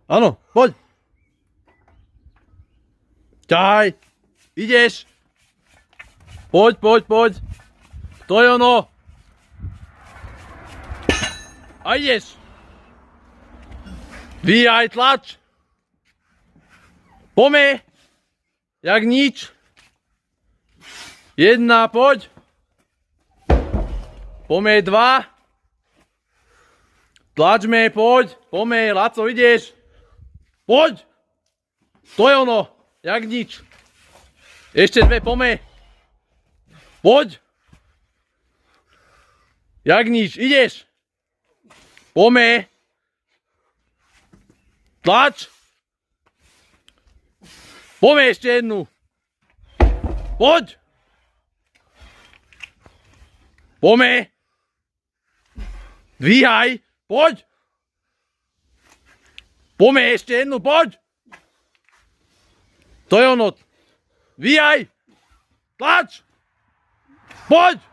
Áno, poď. Ťahaj. Ideš. Poď. To je ono. A ideš. Dvíhaj, tlač. Pome. Jak nič. 1, poď. Pome 2. Tlačme, poď. Pome, Laco, ideš. Poď. To je ono. Jak nič. Ešte 2, pome. Poď. Jak nič, ideš. Pome. Tlač. Pome ešte 1. Poď. Pome. Dvíhaj. Poď. Pome ešte 1, poď. To je ono. Dvíhaj. Tlač. Poď.